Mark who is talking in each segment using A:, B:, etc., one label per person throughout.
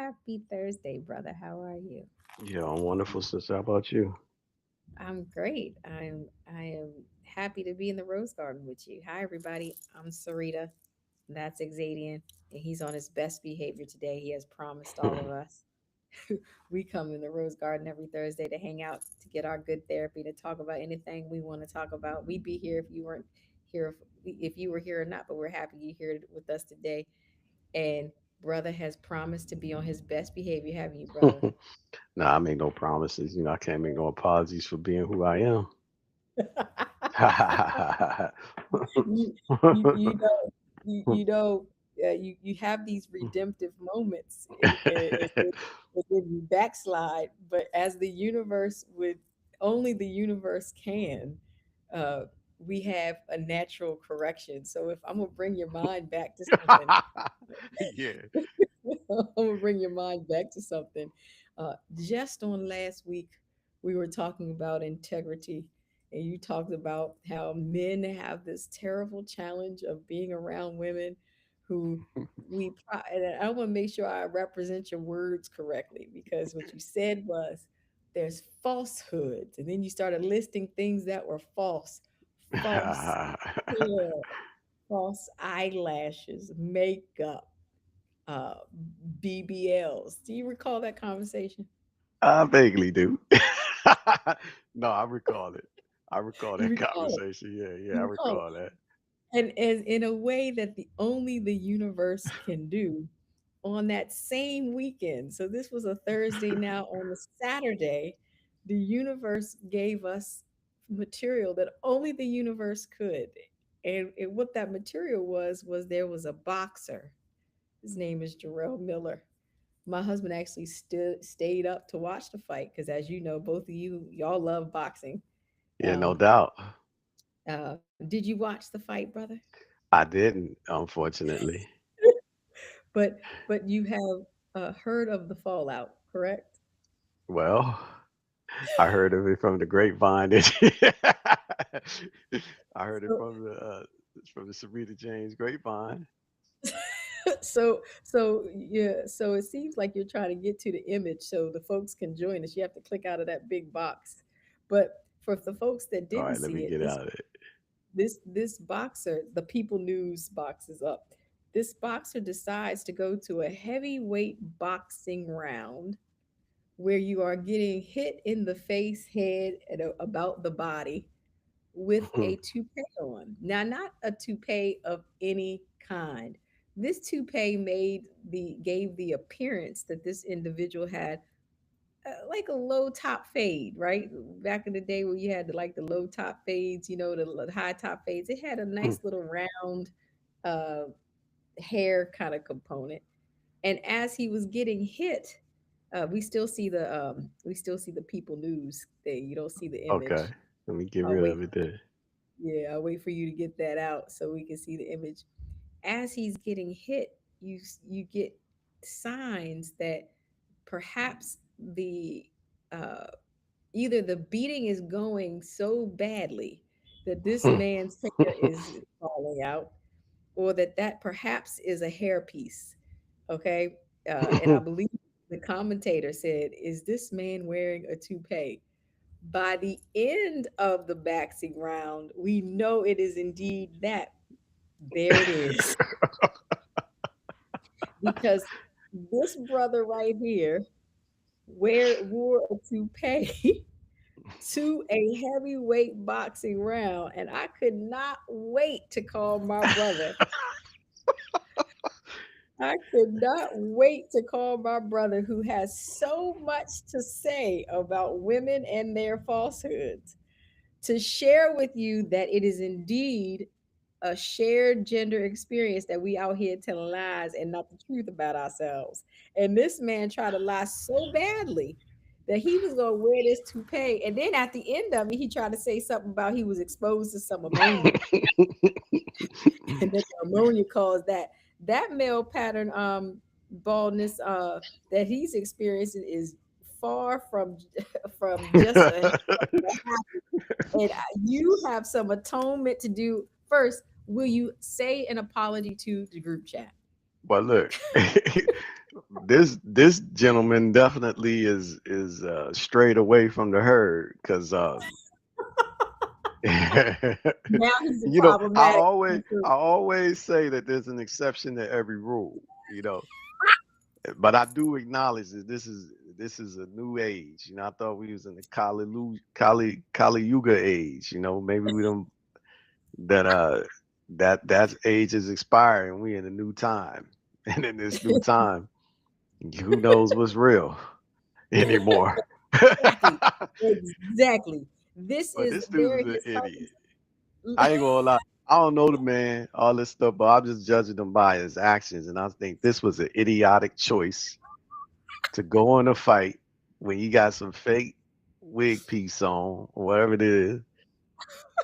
A: Happy Thursday, brother. How are you?
B: Yeah, I'm wonderful, sister. How about you?
A: I'm great. I am happy to be in the Rose Garden with you. Hi, everybody. I'm Sarita. That's Xadian, and he's on his best behavior today. He has promised all of us. We come in the Rose Garden every Thursday to hang out, to get our good therapy, to talk about anything we want to talk about. We'd be here if you weren't here, if you were here or not. But we're happy you're here with us today. And brother has promised to be on his best behavior, haven't you, brother?
B: Nah, I make no promises. I can't make no apologies for being who I am.
A: you, you have these redemptive moments, and then you backslide. But as the universe would, only the universe can, uh, we have a natural correction. So if I'm gonna bring your mind back to something,
B: Yeah.
A: I'm gonna bring your mind back to something. Just on last week, we were talking about integrity, and you talked about how men have this terrible challenge of being around women who and I want to make sure I represent your words correctly, because what you said was there's falsehoods, and then you started listing things that were false, false hair, false eyelashes, makeup, uh, BBLs. Do you recall that conversation?
B: I vaguely do. No, I recall it. I recall
A: You
B: that
A: recall it.
B: conversation. Yeah, yeah, I
A: You recall it.
B: recall that.
A: And as in a way that the universe can do on that same weekend. So this was a Thursday. Now on the Saturday, the universe gave us material that only the universe could. And what that material was there was a boxer. His name is Jarrell Miller. My husband actually stayed up to watch the fight because, as you know, both of y'all love boxing.
B: Yeah, no
A: Um,
B: doubt.
A: did you watch the fight, brother?
B: I didn't, unfortunately.
A: But you have heard of the fallout, correct?
B: Well, I heard of it from the grapevine. I heard it
A: So
B: from the Sarita James grapevine.
A: so yeah, so it seems like you're trying to get to the image so the folks can join us. You have to click out of that big box. But for the folks that
B: All
A: didn't
B: right, let
A: see
B: me
A: it,
B: get out of it.
A: this boxer, the People News box is up. This boxer decides to go to a heavyweight boxing round where you are getting hit in the face, head, and about the body with a toupee on. Now, not a toupee of any kind. This toupee gave the appearance that this individual had like a low top fade, right? Back in the day where you had the low top fades, the high top fades. It had a nice little round uh, hair kind of component. And as he was getting hit, we still see the People News thing. You don't see the
B: Okay,
A: image.
B: let me get
A: I'll
B: rid
A: wait.
B: of it then.
A: Yeah, I'll wait for you to get that out so we can see the image. As he's getting hit, you get signs that perhaps the uh, either the beating is going so badly that this man's hair is falling out, or that perhaps is a hairpiece. Okay, and I believe the commentator said, "Is this man wearing a toupee?" By the end of the boxing round, we know it is indeed that. There it is. Because this brother right here wore a toupee to a heavyweight boxing round, and I could not wait to call my brother. I could not wait to call my brother, who has so much to say about women and their falsehoods, to share with you that it is indeed a shared gender experience that we out here telling lies and not the truth about ourselves. And this man tried to lie so badly that he was going to wear this toupee. And then at the end of it, he tried to say something about he was exposed to some ammonia and that the ammonia caused that male pattern baldness that he's experiencing is far from from just a and you have some atonement to do. First, will you say an apology to the group chat?
B: But look, this gentleman definitely is strayed away from the herd because
A: Now he's a
B: you know,
A: problematic.
B: I always say that there's an exception to every rule, you know. But I do acknowledge that this is a new age. You know, I thought we was in the Kali Yuga age. You know, maybe we don't that that age is expiring. We in a new time, and in this new time, who knows what's real anymore?
A: Exactly. Exactly. This
B: But
A: is
B: this dude
A: there.
B: is an
A: His
B: idiot.
A: whole
B: I ain't gonna lie. I don't know the man, all this stuff, but I'm just judging him by his actions. And I think this was an idiotic choice to go in a fight when you got some fake wig piece on, or whatever it is,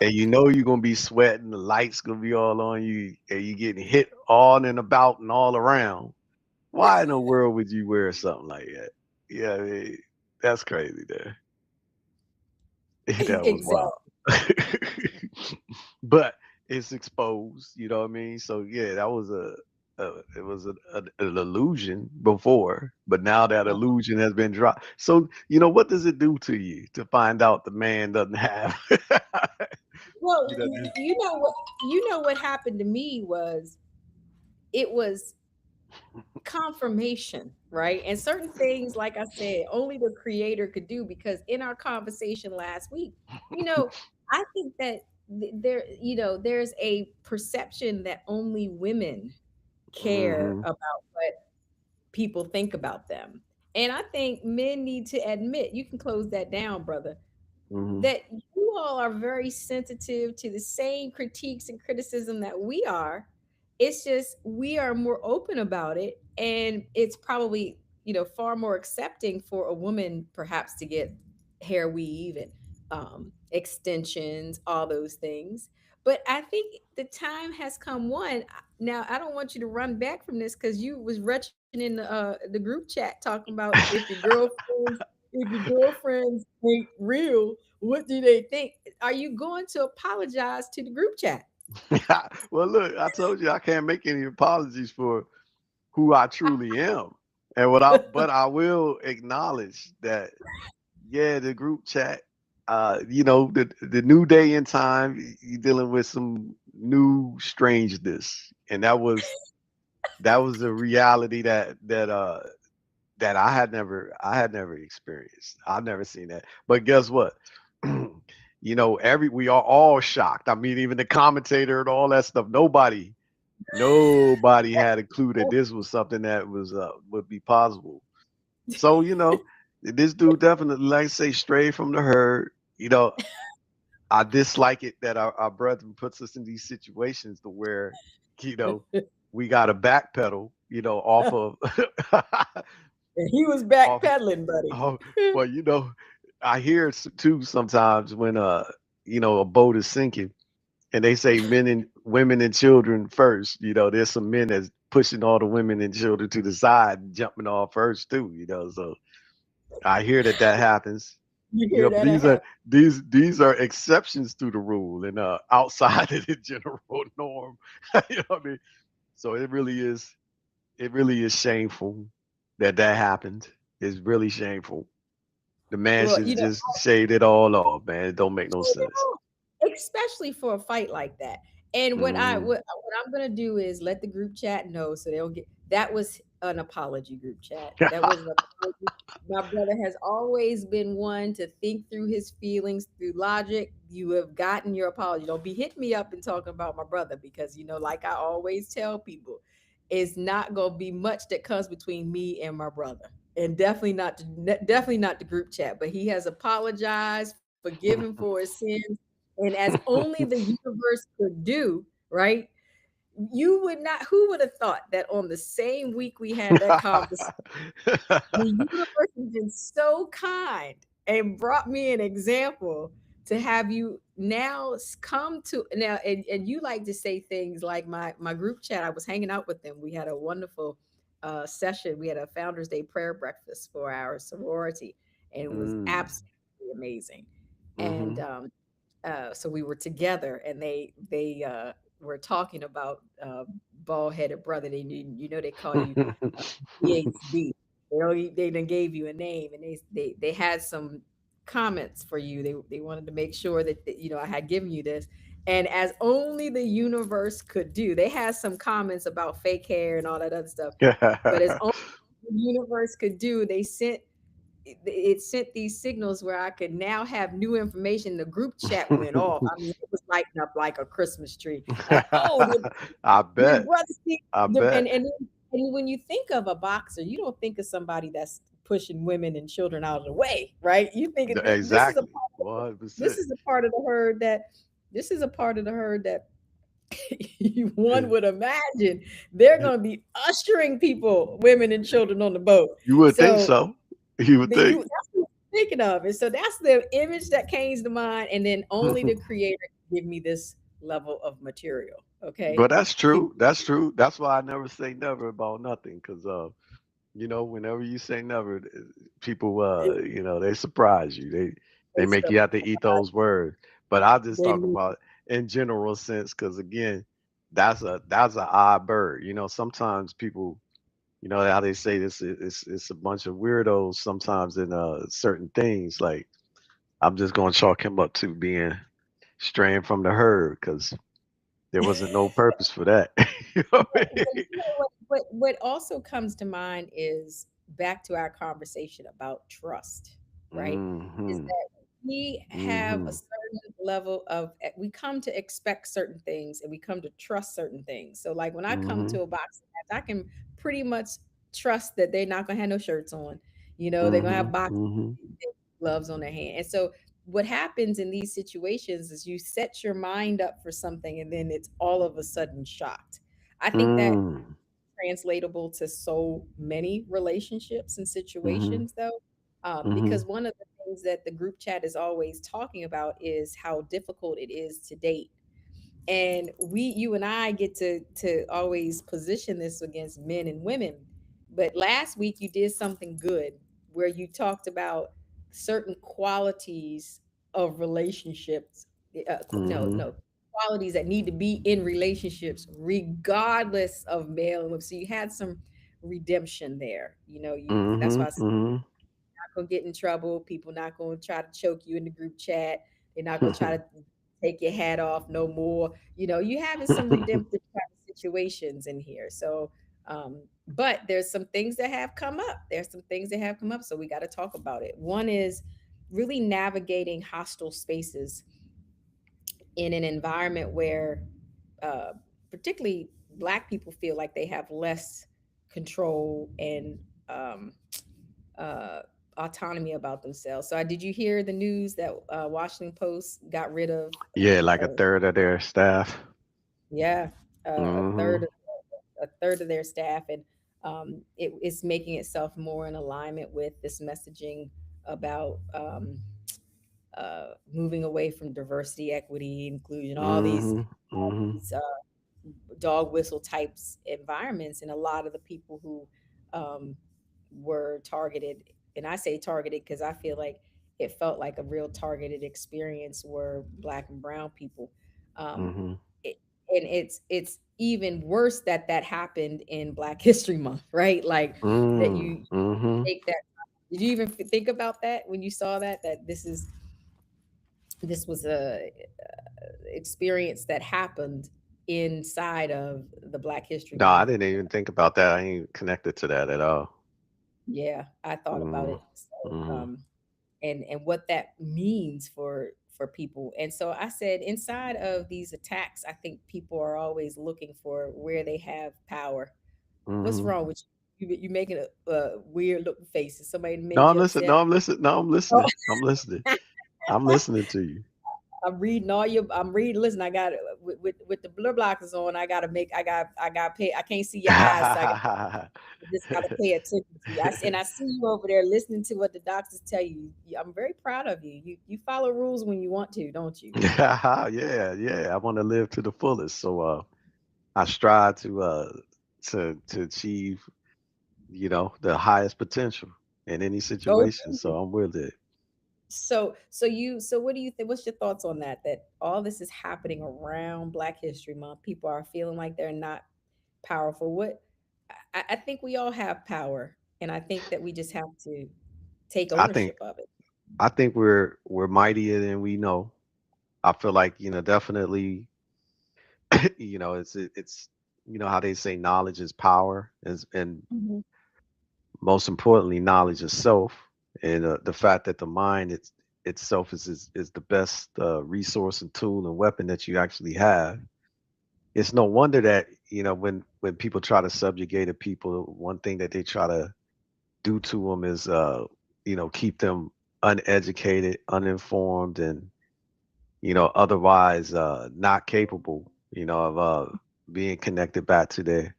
B: and you know you're gonna be sweating, the lights gonna be all on you, and you getting hit all and about and all around. Why in the world would you wear something like that? Yeah, I mean, that's crazy there. That was
A: exactly.
B: wild. But it's exposed, you know what I mean? So yeah, that was it was an illusion before, but now that illusion has been dropped. So you know what does it do to you to find out the man doesn't have,
A: Well,
B: you know, this,
A: you know what happened to me was it was confirmation, right? And certain things, like I said, only the creator could do because in our conversation last week, you know, I think that there, you know, there's a perception that only women care
B: hmm
A: about what people think about them. And I think men need to admit, you can close that down, brother,
B: hmm
A: that you all are very sensitive to the same critiques and criticism that we are. It's just we are more open about it, and it's probably, you know, far more accepting for a woman perhaps to get hair weave and extensions, all those things. But I think the time has come. One, now I don't want you to run back from this because you was retching in the group chat talking about if your girlfriends ain't real, what do they think? Are you going to apologize to the group chat?
B: Well, look, I told you I can't make any apologies for who I truly am, and but I will acknowledge that yeah, the group chat. You know, the new day and time, you dealing with some new strangeness, and that was a reality that I had never experienced. I've never seen that. But guess what? You know, we are all shocked. I mean, even the commentator and all that stuff. Nobody had a clue that this was something that was would be possible. So, you know, this dude definitely, like I say, strayed from the herd. You know, I dislike it that our brother puts us in these situations to where, you know, we got to backpedal, you know, off of,
A: And he was
B: off,
A: backpedaling, buddy.
B: oh, well, you know, I hear too sometimes when, you know, a boat is sinking and they say men and women and children first. You know, there's some men that's pushing all the women and children to the side, and jumping off first too. You know, so I hear that happens.
A: You
B: You
A: hear
B: know, but
A: that happen?
B: these are exceptions to the rule and outside of the general norm. You know what I mean? So it really is shameful that happened. It's really shameful. The man
A: Well,
B: should
A: you know,
B: just shave it all off, man. It don't make no sense.
A: especially for a fight like that. And
B: Mm.
A: what I'm gonna do is let the group chat know so they'll get that was an apology group chat. That was an apology. My brother has always been one to think through his feelings through logic. You have gotten your apology. Don't be hitting me up and talking about my brother because you know, like I always tell people, it's not gonna be much that comes between me and my brother. And definitely not the group chat. But he has apologized, forgiven for his sins, and as only the universe could do, right? You would not, who would have thought that on the same week we had that conversation, the universe has been so kind and brought me an example to have you now come to now and you like to say things like my group chat. I was hanging out with them. We had a wonderful session. We had a Founders Day prayer breakfast for our sorority, and it was
B: Mm.
A: absolutely amazing. And
B: Mhm.
A: so we were together, and they were talking about bald headed brother. They call you PhD. They done gave you a name, and they had some comments for you. They wanted to make sure that I had given you this, and as only the universe could do, they had some comments about fake hair and all that other stuff. But as only the universe could do, it sent these signals where I could now have new information. The group chat went off. I mean, it was lighting up like a Christmas tree. Like, oh,
B: I
A: the
B: bet.
A: brother, see,
B: I
A: the,
B: bet.
A: and when you think of a boxer, you don't think of somebody that's pushing women and children out of the way, right? You think
B: Exactly. 100%.
A: this is a part of the herd that this is a part of the herd that one
B: You
A: would imagine they're going to be ushering people, women and children on the boat.
B: would think
A: So
B: so. You would think.
A: that's what I'm thinking of. And so that's the image that came to mind. And then only the creator can give me this level of material. Okay.
B: But that's true. That's true. That's why I never say never about nothing. Cause whenever you say never, people they surprise you. They
A: They
B: make
A: stuff.
B: you have to eat those words. But I just
A: They
B: talk
A: need
B: about in general sense, because again, that's a odd bird. Sometimes people, how they say this, it's a bunch of weirdos sometimes in certain things. Like I'm just gonna chalk him up to being straying from the herd because there wasn't no purpose for that. You know what I
A: but
B: mean?
A: what also comes to mind is back to our conversation about trust, right? Is
B: Mm-hmm.
A: that we have a
B: Mm-hmm.
A: certain level of we come to expect certain things and we come to trust certain things. So like when I come
B: Mm-hmm.
A: to a boxing match, I can pretty much trust that they're not gonna have no shirts on. They're gonna have
B: Mhm,
A: boxing
B: mhm,
A: gloves on their hand. And so what happens in these situations is you set your mind up for something and then it's all of a sudden shocked. I think that
B: mm,
A: translatable to so many relationships and
B: mhm,
A: situations though, because
B: mhm,
A: one of the things that the group chat is always talking about is how difficult it is to date. And you and I get to always position this against men and women. But last week you did something good where you talked about certain qualities of relationships. No,
B: mhm,
A: no, qualities that need to be in relationships regardless of male and women. So you had some redemption there. That's why I
B: mhm,
A: said
B: mhm.
A: not gonna get in trouble. People not gonna try to choke you in the group chat. They're not gonna try to take your hat off no more. You having some redemptive kind of situations in here. So, but there's some things that have come up. There's some things that have come up. So we got to talk about it. One is really navigating hostile spaces in an environment where, uh, particularly Black people feel like they have less control and um, uh, autonomy about themselves. So, did you hear the news that Washington Post got rid of?
B: Yeah, like a third of their staff.
A: Yeah, a third
B: Mhm,
A: a third of their staff, and it's making itself more in alignment with this messaging about moving away from diversity, equity, inclusion,
B: mhm,
A: all
B: mhm,
A: these dog whistle types environments, and a lot of the people who um, were targeted, and I say targeted because I feel like it felt like a real targeted experience were Black and brown people. Um,
B: mhm.
A: it, and it's even worse that that happened in Black History Month, right? Like that
B: Mm,
A: you
B: mhm.
A: take that. Did you even think about that when you saw that this was a experience that happened inside of the Black History
B: No, I
A: Month?
B: didn't even think about that. I ain't connected to that at all.
A: Yeah, I thought about
B: Mm,
A: it. So,
B: mhm,
A: and what that means for people. And so I said, inside of these attacks, I think people are always looking for where they have power. What's
B: mhm.
A: wrong with you? You making a weird looking face. Is somebody
B: No,
A: made
B: I'm
A: you
B: listening. No,
A: upset?
B: I'm listening. No, I'm
A: Oh,
B: listening. I'm listening. I'm listening to you.
A: I'm reading all your. I'm reading. Listen, I got with the blur blockers on. I gotta make. I got pay. I can't see your eyes, so I just gotta pay attention to you. I see you over there listening to what the doctors tell you. I'm very proud of you. You follow rules when you want to, don't you?
B: Yeah, yeah. I want to live to the fullest. So I strive to achieve, the highest potential in any
A: Oh,
B: situation. So I'm with it.
A: so what do you think? What's your thoughts on that? That all this is happening around Black History Month. People are feeling like they're not. powerful. What I think we all have power, and I think that we just have to take
B: I think
A: ownership of it.
B: I think we're mightier than we know. I feel like, definitely, it's how they say knowledge is power, and
A: Mhm.
B: most importantly, knowledge is self, and the fact that the mind itself is the best resource and tool and weapon that you actually have. It's no wonder that when people try to subjugate a people, one thing that they try to do to them is keep them uneducated, uninformed, and otherwise not capable of being connected back to their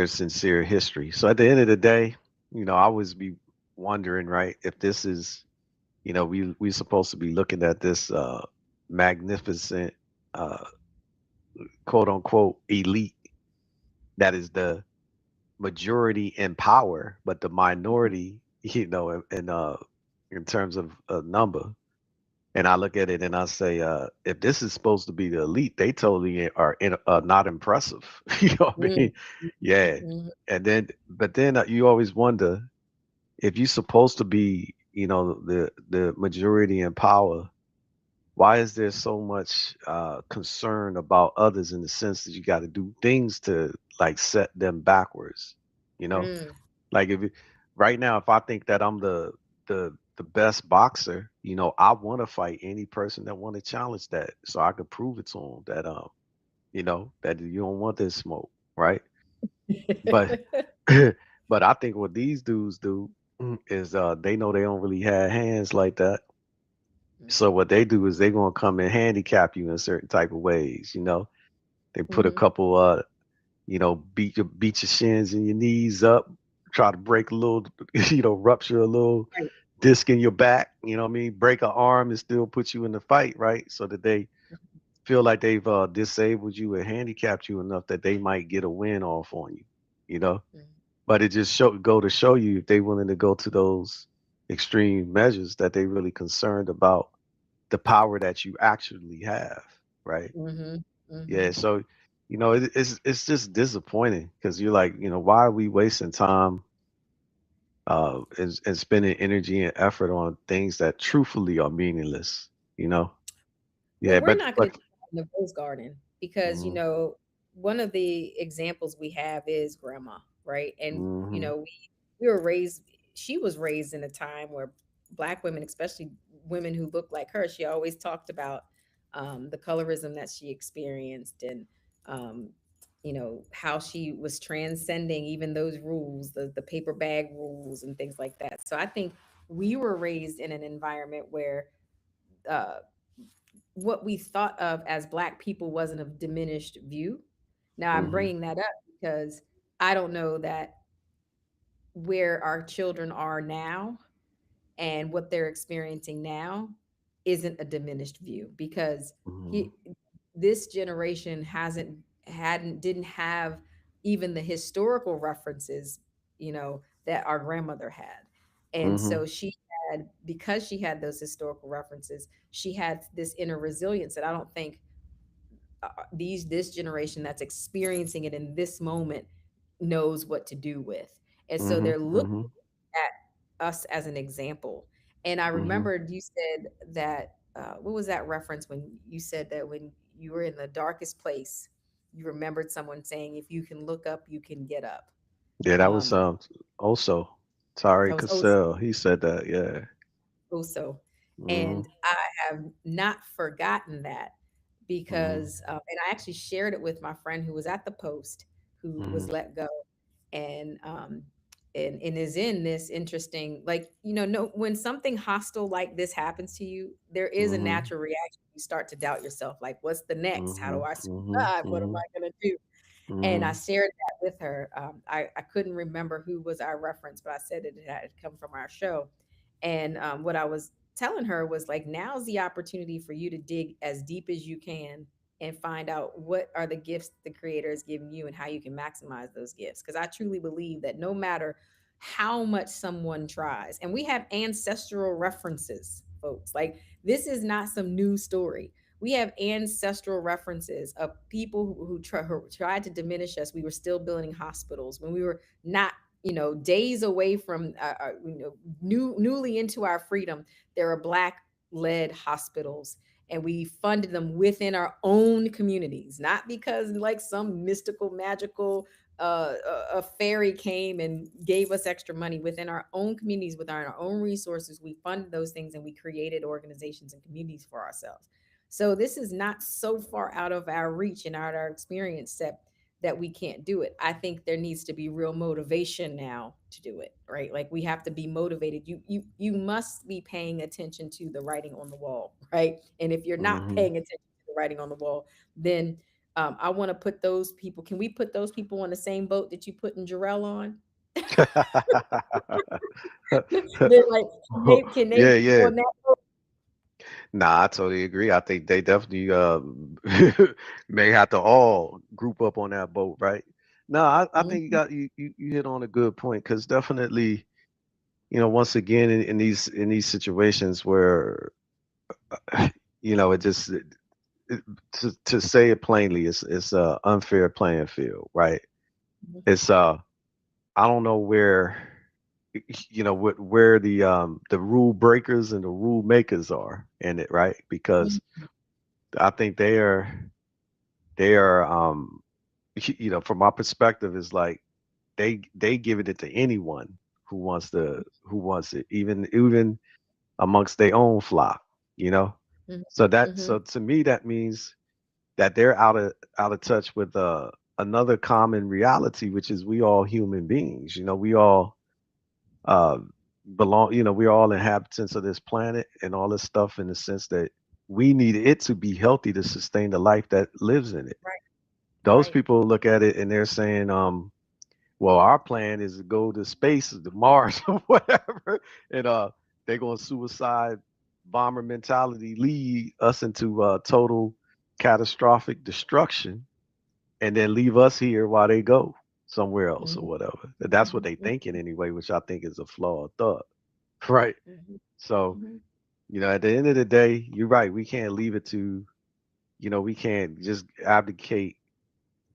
B: sincere history. So at the end of the day, I always be wondering, right, if this is, we're supposed to be looking at this magnificent uh quote unquote elite that is the majority in power, but the minority, in terms of number. And I look at it and I say, if this is supposed to be the elite, they totally are not impressive. You know what I
A: Mm,
B: mean? Yeah.
A: mhm,
B: But then you always wonder if you're supposed to be, the majority in power. Why is there so much concern about others in the sense that you got to do things to like set them backwards? You know,
A: mm,
B: like right now, if I think that I'm the best boxer, I want to fight any person that want to challenge that, so I could prove it to them that that you don't want this smoke, right? But but I think what these dudes do is they know they don't really have hands like that. So what they do is they gonna come and handicap you in certain type of ways. They put a
A: mhm.
B: couple beat your shins and your knees up, try to break a little, rupture a little
A: Right.
B: disc in your back, what I mean, break an arm and still put you in the fight, right? So that they feel like they've disabled you and handicapped you enough that they might get a win off on you, you know.
A: Mhm.
B: But it just go to show you if they willing to go to those extreme measures that they really concerned about the power that you actually have, right?
A: Mhm.
B: Yeah,
A: Mhm.
B: so it's just disappointing because you're like, why are we wasting time and spending energy and effort on things that truthfully are meaningless, you know?
A: Well,
B: Yeah,
A: we're
B: but
A: not going to
B: but
A: do that in the Rose Garden because,
B: mhm,
A: one of the examples we have is grandma, right? And,
B: mhm,
A: we were raised, she was raised in a time where Black women, especially women who look like her, she always talked about the colorism that she experienced and, um, how she was transcending even those rules, the paper bag rules and things like that. So I think we were raised in an environment where uh, what we thought of as Black people wasn't a diminished view. Now I'm
B: mhm,
A: bringing that up because I don't know that where our children are now and what they're experiencing now isn't a diminished view because
B: mhm,
A: he, this generation didn't have even the historical references, that our grandmother had. And
B: mhm,
A: so she had, because she had those historical references, she had this inner resilience that I don't think this generation that's experiencing it in this moment knows what to do with. And so
B: mhm,
A: they're looking
B: mhm,
A: at us as an example. And I
B: mhm.
A: remembered you said that, what was that reference when you said that when you were in the darkest place, you remembered someone saying, if you can look up, you can get up.
B: Yeah, that was
A: Um,
B: also Tari
A: that was
B: Cassell. He said that, yeah.
A: also.
B: Mhm,
A: And I have not forgotten that
B: mhm,
A: because, and I actually shared it with my friend who was at the post who was
B: mhm,
A: let go. And, and is in this interesting, like, no, when something hostile like this happens to you, there is a
B: mhm,
A: natural reaction. You start to doubt yourself, like, what's the next? How do
B: mhm,
A: I
B: mhm,
A: survive? What am
B: mhm,
A: I going to do? And I
B: mhm,
A: shared that with her. I couldn't remember who was our reference, but I said it had come from our show. And what I was telling her was like, now's the opportunity for you to dig as deep as you can and find out what are the gifts the creator is giving you and how you can maximize those gifts. Because I truly believe that no matter how much someone tries, and we have ancestral references, folks, like this is not some new story. We have ancestral references of people who tried to diminish us. We were still building hospitals when we were not, days away from, newly into our freedom. There are Black led hospitals, and we funded them within our own communities, not because like some mystical, magical a fairy came and gave us extra money. Within our own communities, with our own resources, we funded those things, and we created organizations and communities for ourselves. So this is not so far out of our reach and out of our experience that we can't do it. I think there needs to be real motivation now to do it, right? Like we have to be motivated. You must be paying attention to the writing on the wall, right? And if you're not
B: Hmm.
A: paying attention to the writing on the wall, then I want to put those people. Can we put those people on the same boat that you put in Jarrell on? They're like, can they
B: Yeah,
A: be
B: yeah.
A: on that boat?
B: Nah, I totally agree. I think they definitely may have to all group up on that boat, right? No, I think
A: Mhm.
B: you hit on a good point because definitely, once again in these situations where it just to say it plainly, it's a unfair playing field, right?
A: Mhm.
B: It's I don't know where where the rule breakers and the rule makers are in it, right? Because I think they are from my perspective is like they giving it to anyone who wants it, even amongst their own flock, you know.
A: Mhm.
B: So
A: Mhm.
B: to me that means that they're out of touch with another common reality, which is we all human beings. We all uh, belong. We're all inhabitants of this planet and all this stuff in the sense that we need it to be healthy to sustain the life that lives in it.
A: Right.
B: Those
A: Right.
B: people look at it and they're saying, well, our plan is to go to space, to Mars, or whatever, and they're going to suicide bomber mentality lead us into total catastrophic destruction, and then leave us here while they go somewhere else or
A: Mhm.
B: whatever. That's what
A: Mhm.
B: they thinking anyway, which I think is a flawed thought, right?
A: Mhm.
B: So
A: Mhm.
B: at the end of the day, you're right. We can't leave it to we can't just abdicate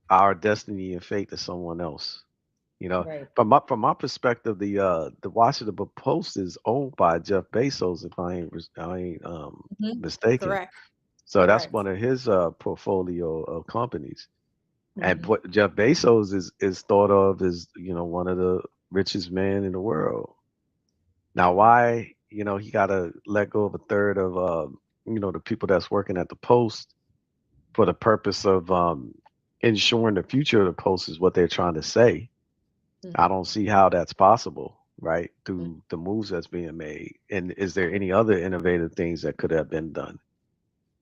B: our destiny and fate to someone else.
A: Right.
B: From my perspective, the Washington Post is owned by Jeff Bezos, if I ain't
A: Mhm.
B: mistaken.
A: Correct.
B: So that's
A: Correct.
B: one of his portfolio of companies. And
A: Mhm.
B: what Jeff Bezos is thought of as one of the richest men in the world. Now, why he got to let go of a third of the people that's working at the Post for the purpose of ensuring the future of the Post is what they're trying to say. I
A: Mhm.
B: don't see how that's possible, right?
A: Mhm.
B: Through the moves that's being made. And is there any other innovative things that could have been done?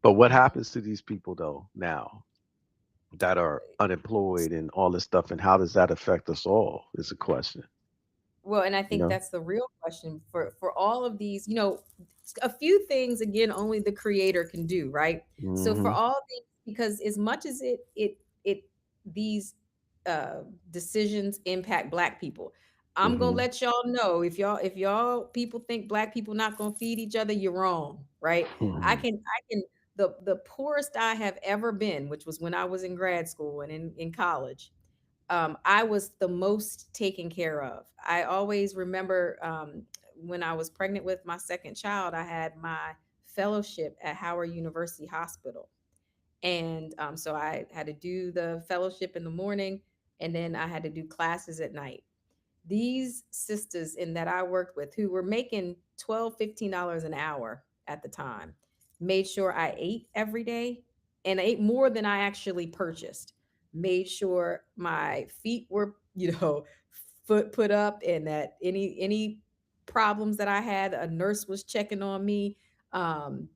B: But what
A: Mhm.
B: happens to these people though now that are unemployed and all this stuff, and how does that affect us all? Is a question.
A: Well, and I
B: You
A: think
B: know.
A: that's the real question for all of these, a few things again only the creator can do, right? So for
B: Hmm.
A: all these, because as much as it these decisions impact Black people, I'm gonna
B: Hmm.
A: let y'all know, if y'all people think Black people not gonna feed each other, you're wrong, right? I
B: Hmm.
A: can I can the poorest I have ever been, which was when I was in grad school and in college, I was the most taken care of. I always remember, when I was pregnant with my second child, I had my fellowship at Howard University Hospital. And so I had to do the fellowship in the morning, and then I had to do classes at night. These sisters in that I worked with, who were making $12, $15 an hour at the time, made sure I ate every day, and I ate more than I actually purchased. Made sure my feet were, foot put up, and that any problems that I had, a nurse was checking on me. Um,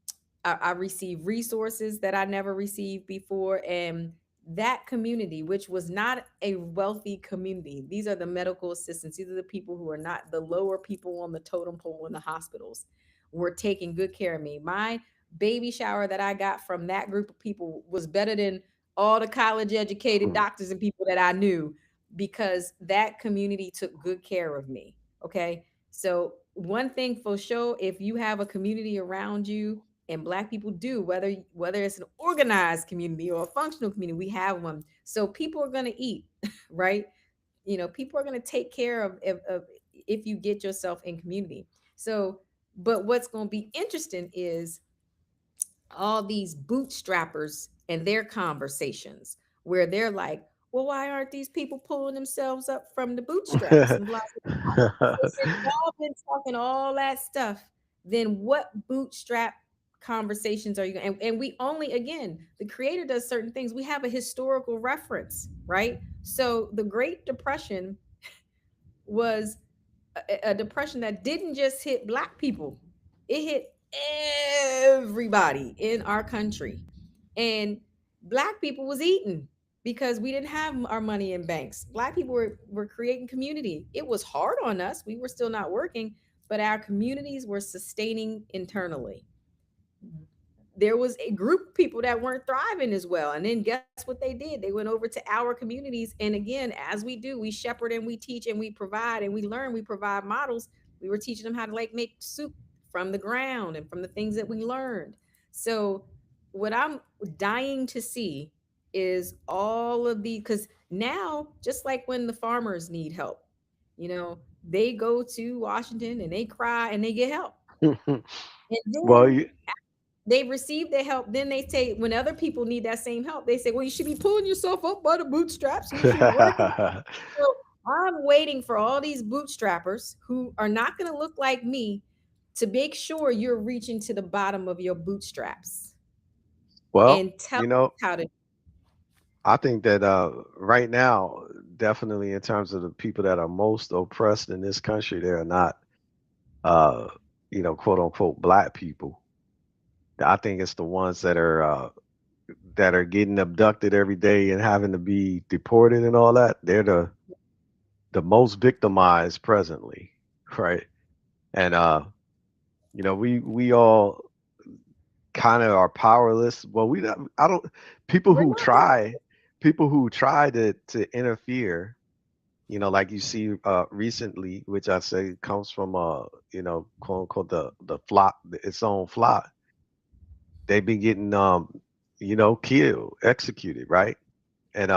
A: I received resources that I never received before, and that community, which was not a wealthy community, these are the medical assistants, these are the people who are not the lower people on the totem pole in the hospitals, were taking good care of me. My baby shower that I got from that group of people was better than all the college educated doctors and people that I knew, because that community took good care of me. Okay. So, one thing for sure, if you have a community around you And Black people do, whether it's an organized community or a functional community, we have one. So people are going to eat, right? People are going to take care of if you get yourself in community. So, but what's going to be interesting is all these bootstrappers and their conversations where they're like, well, why aren't these people pulling themselves up from the bootstraps and blah, blah, blah. So since y'all been talking all that stuff, then what bootstrap conversations are you going? And we only, again, the creator does certain things. We have a historical reference, right? So the Great Depression was a depression that didn't just hit Black people, it hit everybody in our country. And Black people was eating because we didn't have our money in banks. Black people were creating community. It was hard on us. We were still not working, but our communities were sustaining internally. There was a group of people that weren't thriving as well. And then guess what they did? They went over to our communities. And again, as we do, we shepherd and we teach and we provide and we learn, we provide models. We were teaching them how to like make soup from the ground and from the things that we learned. So what I'm dying to see is all of the, because now, just like when the farmers need help, they go to Washington and they cry and they get help. And
B: Well,
A: then they receive their help. Then they say, when other people need that same help, they say, well, you should be pulling yourself up by the bootstraps. You should be working. So I'm waiting for all these bootstrappers who are not going to look like me to make sure you're reaching to the bottom of your bootstraps
B: well,
A: and tell
B: you
A: us
B: know,
A: how to.
B: I think that right now, definitely in terms of the people that are most oppressed in this country, they are not, uh, quote unquote, Black people. I think it's the ones that are getting abducted every day and having to be deported and all that. They're the most victimized presently, right? And we all kind of are powerless. Well, we don't. I don't. People
A: We're
B: who
A: not powerful.
B: try, people who try to interfere. Like you see recently, which I say comes from quote unquote the flock, its own flock. They've been getting killed, executed, right? And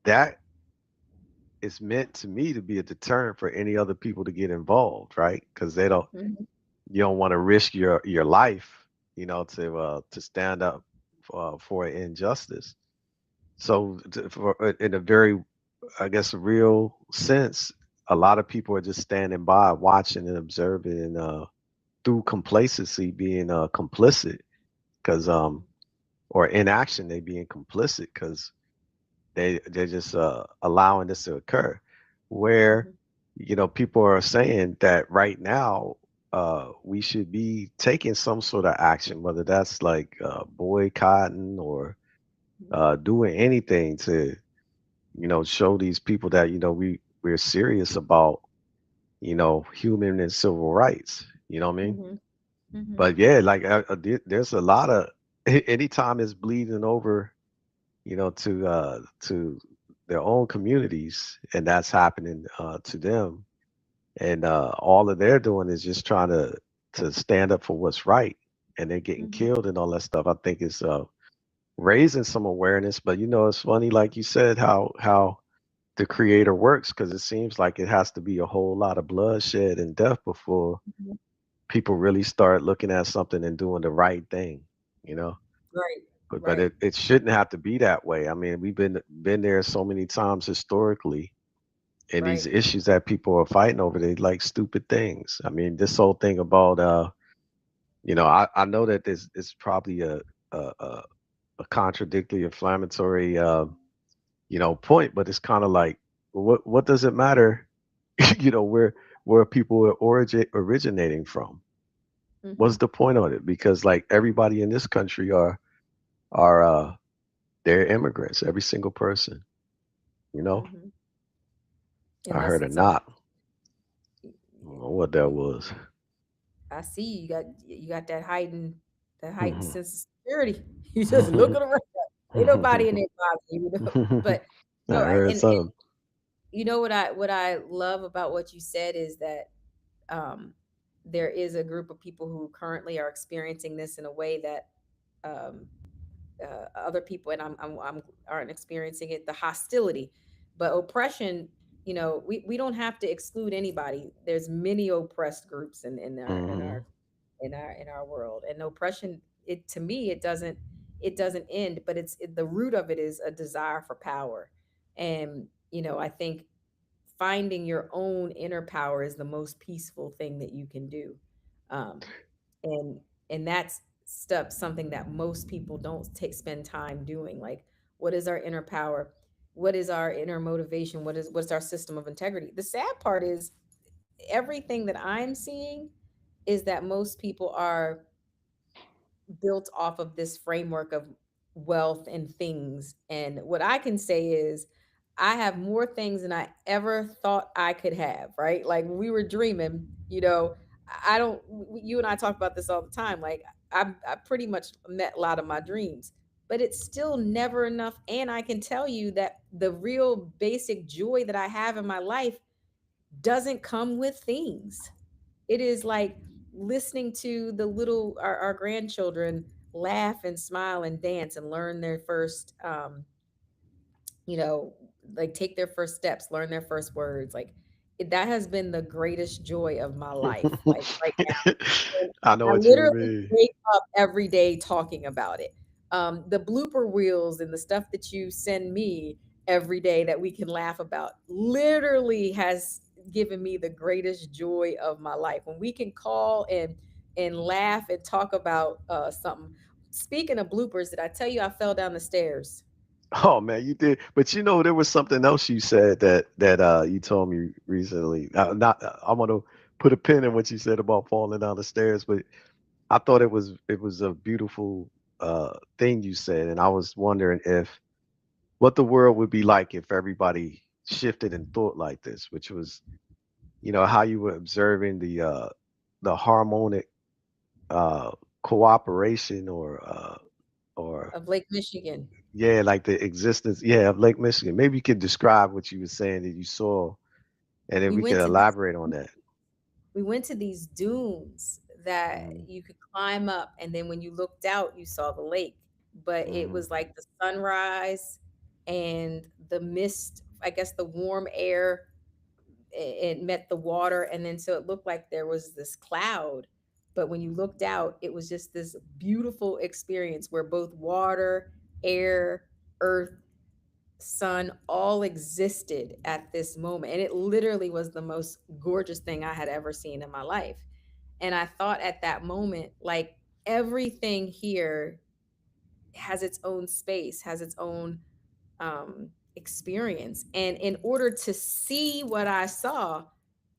B: that is meant to me to be a deterrent for any other people to get involved, right? Because
A: Mhm.
B: you don't want to risk your life, to stand up for injustice. So, in a very, I guess, real sense, a lot of people are just standing by, watching and observing, and through complacency, being complicit, because or inaction, they being complicit because they're just allowing this to occur. Where
A: Mhm.
B: people are saying that right now we should be taking some sort of action, whether that's like boycotting or
A: Mhm.
B: doing anything to show these people that we're serious about human and civil rights. You know what I mean?
A: Mhm. Mhm.
B: But yeah, like there's a lot of anytime it's bleeding over to their own communities, and that's happening to them. And all that they're doing is just trying to stand up for what's right, and they're getting
A: Mhm.
B: killed and all that stuff. I think it's raising some awareness. But it's funny, like you said, how the creator works, because it seems like it has to be a whole lot of bloodshed and death before
A: Mhm.
B: people really start looking at something and doing the right thing. You know.
A: Right.
B: But
A: Right.
B: it shouldn't have to be that way. I mean, we've been there so many times historically, and these
A: Right.
B: issues that people are fighting over, they like stupid things. I mean, this whole thing about I know that this is probably a, a, a contradictory, inflammatory point, but it's kind of like what does it matter, where people are originating from? What's
A: Mhm.
B: the point of it? Because like everybody in this country are they're immigrants, every single person. You know,
A: Mhm.
B: I
A: And
B: heard
A: that's
B: a
A: something.
B: knock. I don't know what that was.
A: I see you got that heightened
B: Mhm.
A: sense of security. You just looking around. Ain't nobody in there bothering you. But
B: I
A: no,
B: heard
A: and
B: something.
A: you know what I love about what you said is that um there is a group of people who currently are experiencing this in a way that um, other people, and I'm aren't experiencing it, the hostility. But oppression, we don't have to exclude anybody. There's many oppressed groups
B: Hmm.
A: in our world, and oppression, it to me, it doesn't end, but the root of it is a desire for power. And I think finding your own inner power is the most peaceful thing that you can do. um, and that's stuff, something that most people don't take spend time doing. Like, what is our inner power? What is our inner motivation? What's our system of integrity? The sad part is, everything that I'm seeing is that most people are built off of this framework of wealth and things. And what I can say is, I have more things than I ever thought I could have, right? Like, when we were dreaming, I don't, you and I talk about this all the time. Like, I pretty much met a lot of my dreams, but it's still never enough. And I can tell you that the real basic joy that I have in my life doesn't come with things. It is like listening to our grandchildren laugh and smile and dance and learn their first, you know, like take their first steps, learn their first words. Like, that has been the greatest joy of my life. Like, right now, and
B: I know
A: I
B: what you
A: literally
B: mean.
A: wake up every day talking about it. The blooper reels and the stuff that you send me every day that we can laugh about literally has given me the greatest joy of my life. When we can call and laugh and talk about something. Speaking of bloopers, did I tell you I fell down the stairs?
B: Oh man, you did. But there was something else you said that you told me recently. Not I want to put a pin in what you said about falling down the stairs, but I thought it was a beautiful thing you said, and I was wondering if what the world would be like if everybody shifted and thought like this, which was, how you were observing the harmonic uh cooperation or
A: Of Lake Michigan.
B: yeah, like the existence, yeah, of Lake Michigan. Maybe you could describe what you were saying that you saw, and then
A: We
B: we could
A: went to these
B: elaborate on that.
A: we went to these dunes that
B: Mm-hmm.
A: you could climb up, and then when you looked out you saw the lake. But it was like the sunrise and the mist, I guess the warm air, it met the water, and then so it looked like there was this cloud. But when you looked out, it was just this beautiful experience where both water, air, earth, sun all existed at this moment. And it literally was the most gorgeous thing I had ever seen in my life. And I thought at that moment, like, everything here has its own space, has its own experience. And in order to see what I saw,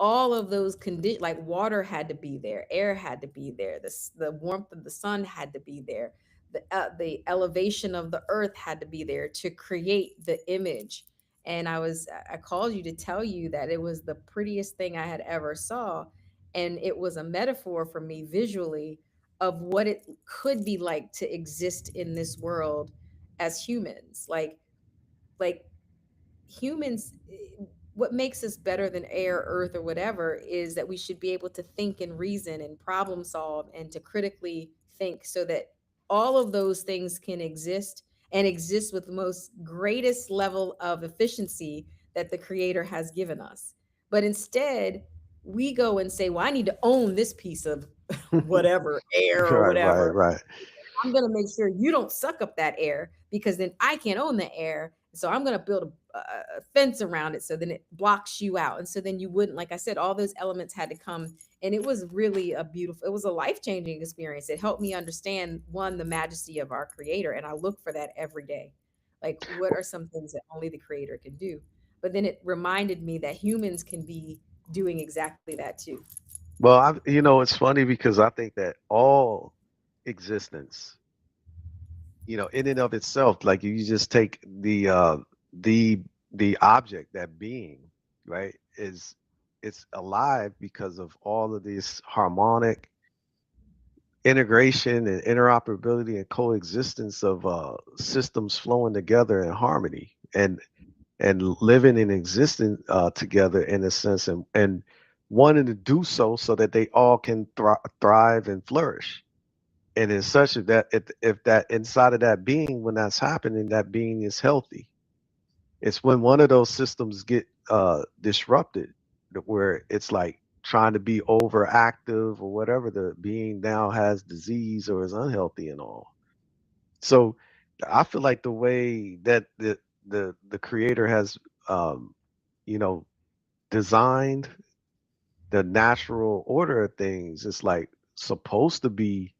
A: all of those conditions, like water had to be there, air had to be there, the warmth of the sun had to be there, the elevation of the earth had to be there to create the image. And I called you to tell you that it was the prettiest thing I had ever saw, and it was a metaphor for me visually of what it could be like to exist in this world as humans. Like humans, what makes us better than air, earth, or whatever is that we should be able to think and reason and problem solve and to critically think, so that all of those things can exist, and exist with the most greatest level of efficiency that the creator has given us. But instead, we go and say, well, I need to own this piece of whatever, air or
B: Right, right,
A: whatever.
B: right.
A: I'm going to make sure you don't suck up that air, because then I can't own the air. So I'm going to build a fence around it so then it blocks you out. And so then you wouldn't, like I said, all those elements had to come. And it was really it was a life changing experience. It helped me understand, one, the majesty of our creator. And I look for that every day. Like, what are some things that only the creator can do? But then it reminded me that humans can be doing exactly that too.
B: Well, it's funny because I think that all existence, in and of itself, like you just take the the object, that being, right, is it's alive because of all of this harmonic integration and interoperability and coexistence of systems flowing together in harmony and living and existing together in a sense, and wanting to do so that they all can thrive and flourish. And it's such that if that inside of that being, when that's happening, that being is healthy. It's when one of those systems get disrupted, where it's like trying to be overactive or whatever, the being now has disease or is unhealthy and all. So I feel like the way that the creator has um, you know designed the natural order of things, it's like supposed to be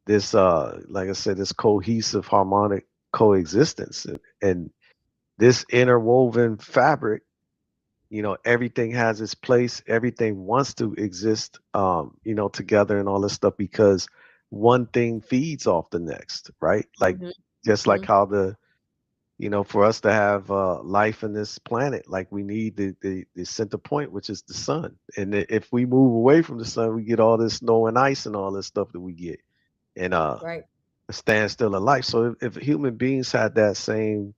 B: this like I said, this cohesive harmonic coexistence, and this interwoven fabric, everything has its place, everything wants to exist, together and all this stuff, because one thing feeds off the next, right? Like,
A: Mhm,
B: just like
A: mhm.
B: how for us to have life in this planet, like we need the center point, which is the sun. And if we move away from the sun, we get all this snow and ice and all this stuff that we get, and
A: Right.
B: a standstill of life. So if human beings had that same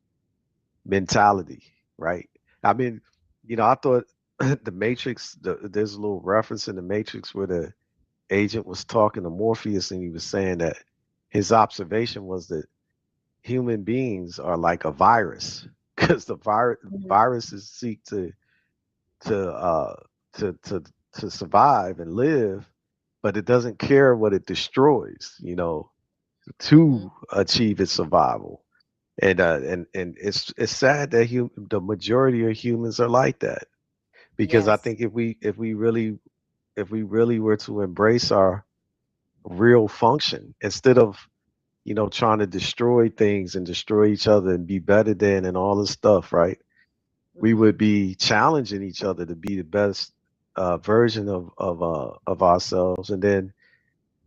B: mentality, right? I mean, I thought the Matrix, there's a little reference in the Matrix where the agent was talking to Morpheus, and he was saying that his observation was that human beings are like a virus, because the
A: Mhm.
B: viruses seek to uh to to to survive and live, but it doesn't care what it destroys,
A: Mhm.
B: to achieve its survival. And it's sad that the majority of humans are like that, because I
A: Yes.
B: think if we really were to embrace our real function, instead of trying to destroy things and destroy each other and be better than and all this stuff, right? We
A: Mhm.
B: would be challenging each other to be the best version of ourselves, and then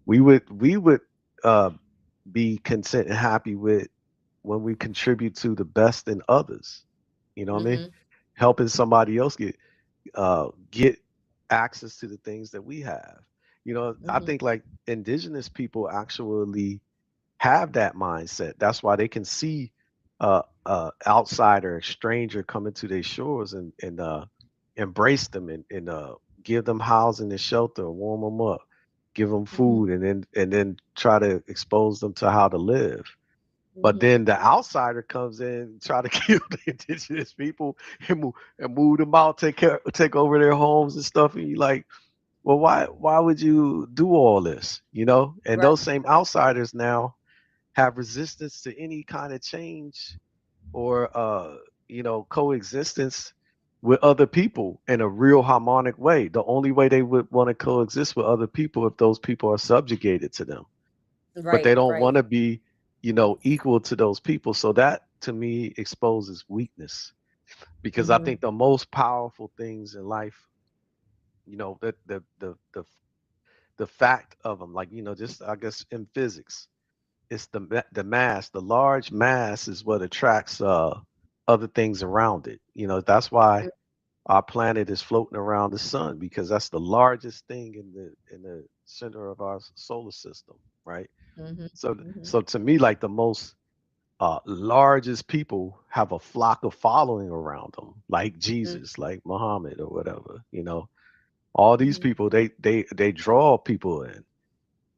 B: we would uh, be content and happy with when we contribute to the best in others. You know what I mean?
A: Mhm.
B: Helping somebody else get access to the things that we have. I
A: Mhm.
B: think like indigenous people actually have that mindset. That's why they can see outsider, a stranger coming to their shores, and embrace them, and give them housing and shelter, warm them up, give them
A: Mhm.
B: food, and then try to expose them to how to live. But
A: Mhm.
B: then the outsider comes in and try to kill the indigenous people, and move them out, take over their homes and stuff. And you like, well, why would you do all this? And
A: Right.
B: those same outsiders now have resistance to any kind of change, or coexistence with other people in a real harmonic way. The only way they would want to coexist with other people if those people are subjugated to them, but
A: Right.
B: they don't
A: Right.
B: want to be equal to those people. So that to me exposes weakness, because I
A: Mhm.
B: think the most powerful things in life, the fact of them, like, just, I guess, in physics, it's the mass. The large mass is what attracts other things around it. That's why our planet is floating around the sun, because that's the largest thing in the center of our solar system, right?
A: Mhm.
B: So
A: Mhm.
B: so to me, like, the most largest people have a flock of following around them, like
A: Mhm.
B: Jesus, like Muhammad, or whatever. All these
A: Mhm.
B: people, they draw people in.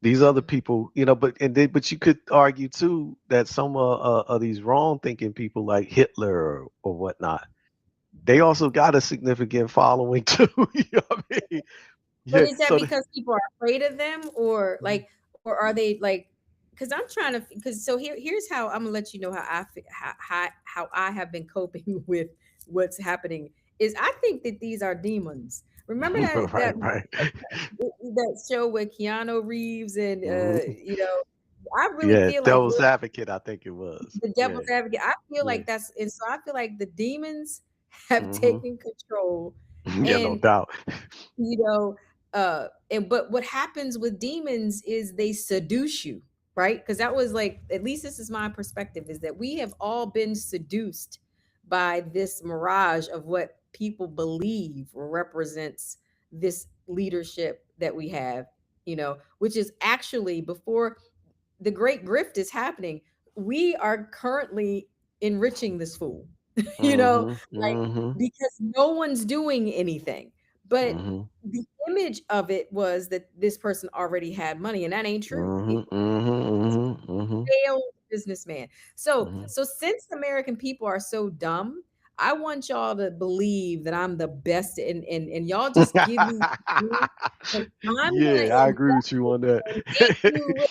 B: These other
A: Mhm.
B: people, but you could argue too that some of these wrong thinking people, like Hitler or whatnot, they also got a significant following too. You know what I mean?
A: But
B: Yeah.
A: is that
B: So
A: because people are afraid of them, or like, or are they like? Because I'm trying to. Because so here's how I'm gonna let you know how how I have been coping with what's happening. Is I think that these are demons. Remember
B: right, right.
A: that show with Keanu Reeves and
B: Mhm.
A: I really
B: Yeah,
A: feel like
B: Devil's Advocate, I think it was.
A: the
B: Yeah,
A: devil's advocate. I feel
B: yeah.
A: like that's, and so I feel like the demons have
B: Hmm.
A: taken control,
B: Yeah, no
A: and
B: doubt.
A: you know, and but what happens with demons is they seduce you, right? Because that was like, at least this is my perspective, is that we have all been seduced by this mirage of what people believe represents this leadership that we have, which is actually, before the great grift is happening, we are currently enriching this fool, you know,
B: Hmm.
A: like,
B: Hmm.
A: because no one's doing anything. But
B: Mm-hmm.
A: the image of it was that this person already had money, and that ain't true.
B: Mm-hmm. Mm-hmm. Mm-hmm.
A: Failed businessman.
B: Mm-hmm.
A: So since American people are so dumb, I want y'all to believe that I'm the best, and y'all just give me, and I'm gonna
B: Yeah, I agree
A: invest
B: with you on that.
A: and make you rich.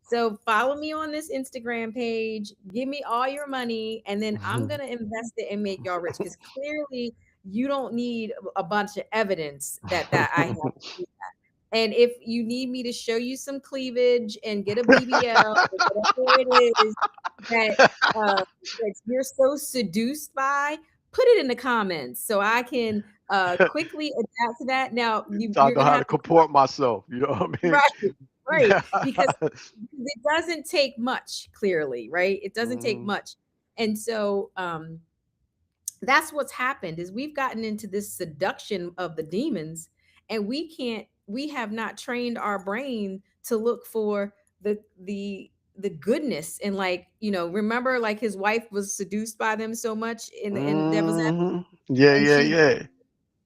A: So follow me on this Instagram page. Give me all your money, and then I'm gonna invest it and make y'all rich. Because clearly, you don't need a bunch of evidence that I have. And if you need me to show you some cleavage and get a BBL or whatever it is that that you're so seduced by, put it in the comments so I can quickly adapt to that. Now
B: So I
A: you're
B: know
A: gonna
B: how to
A: have to
B: comport myself. You know what I mean?
A: right, right, because it doesn't take much. Clearly, right? It doesn't take
B: Mhm.
A: much, and so that's what's happened is we've gotten into this seduction of the demons, and we have not trained our brain to look for the goodness, and like, remember, like, his wife was seduced by them so much in Devil's Advocate,
B: Mhm. Yeah,
A: and
B: yeah,
A: she
B: yeah.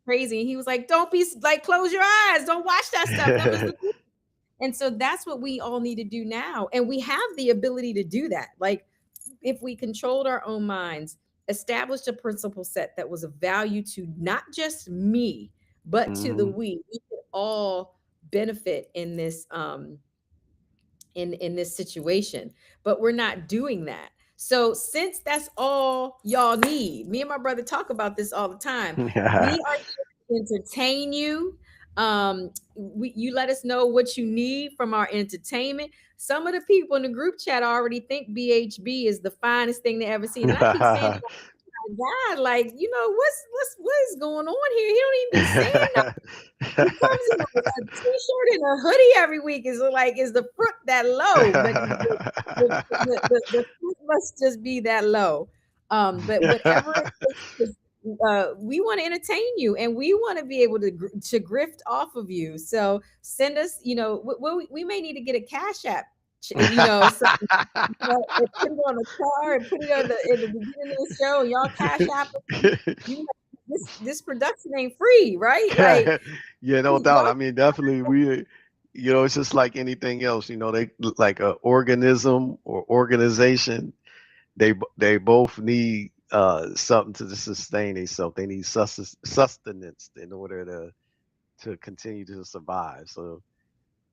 A: crazy, and he was like, don't be like, close your eyes, don't watch that stuff, them is the good. And so that's what we all need to do now, and we have the ability to do that. Like, if we controlled our own minds, established a principle set that was of value to not just me, but to the
B: Mhm.
A: we could all benefit in this in this situation. But we're not doing that. So since that's all y'all need, me and my brother talk about this all the time. We are here to entertain you. You let us know what you need from our entertainment. Some of the people in the group chat already think BHB is the finest thing they ever seen, and I keep saying, God, like, what is going on here? He don't even be saying nothing. He comes in a t-shirt and a hoodie every week. Is the fruit that low? The fruit must just be that low. But whatever it is, we want to entertain you, and we want to be able to grift off of you. So send us, we may need to get a cash app, so, and put it on the car and put it on in the beginning of the show. Y'all cash app it. You this production ain't free, right? Like,
B: Yeah, no doubt.
A: y'all
B: I mean, definitely it's just like anything else, they like a organism or organization, they both need something to sustain themselves. They need sustenance in order to continue to survive. So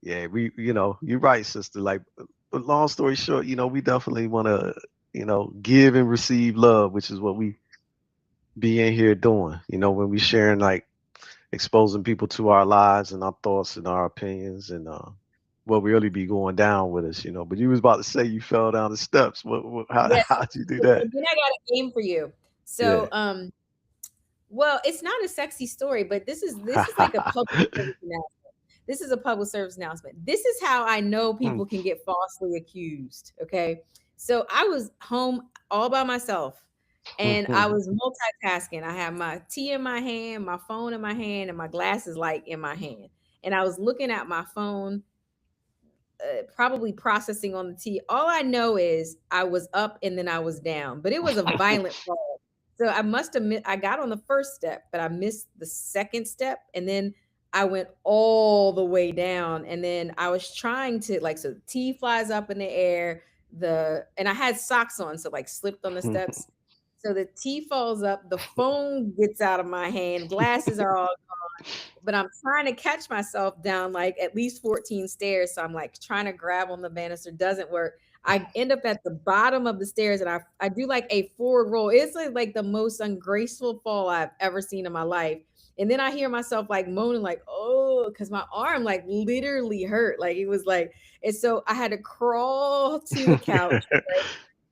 B: yeah, you're right, sister. Like, but long story short, we definitely want to, give and receive love, which is what we be in here doing. When we sharing, like, exposing people to our lives and our thoughts and our opinions and what really be going down with us. But you was about to say you fell down the steps. How
A: Yes.
B: how'd you do
A: So
B: that?
A: then I got a game for you.
B: Yeah.
A: So, well, it's not a sexy story, but this is like a public service announcement. This is a public service announcement. This is how I know people can get falsely accused. Okay. So I was home all by myself, and I was multitasking. I had my tea in my hand, my phone in my hand, and my glasses light in my hand. And I was looking at my phone, probably processing on the tea. All I know is I was up and then I was down, but it was a violent fall. So I must admit, I got on the first step, but I missed the second step. And then I went all the way down. And then I was trying to, like, so the tea flies up in the air, and I had socks on, so like slipped on the steps. So the tea falls up, the phone gets out of my hand, glasses are all, but I'm trying to catch myself down like at least 14 stairs. So I'm like trying to grab on the banister, doesn't work. I end up at the bottom of the stairs, and I do like a forward roll. It's like the most ungraceful fall I've ever seen in my life. And then I hear myself like moaning, like, oh, because my arm like literally hurt. Like, it was like, and so I had to crawl to the couch.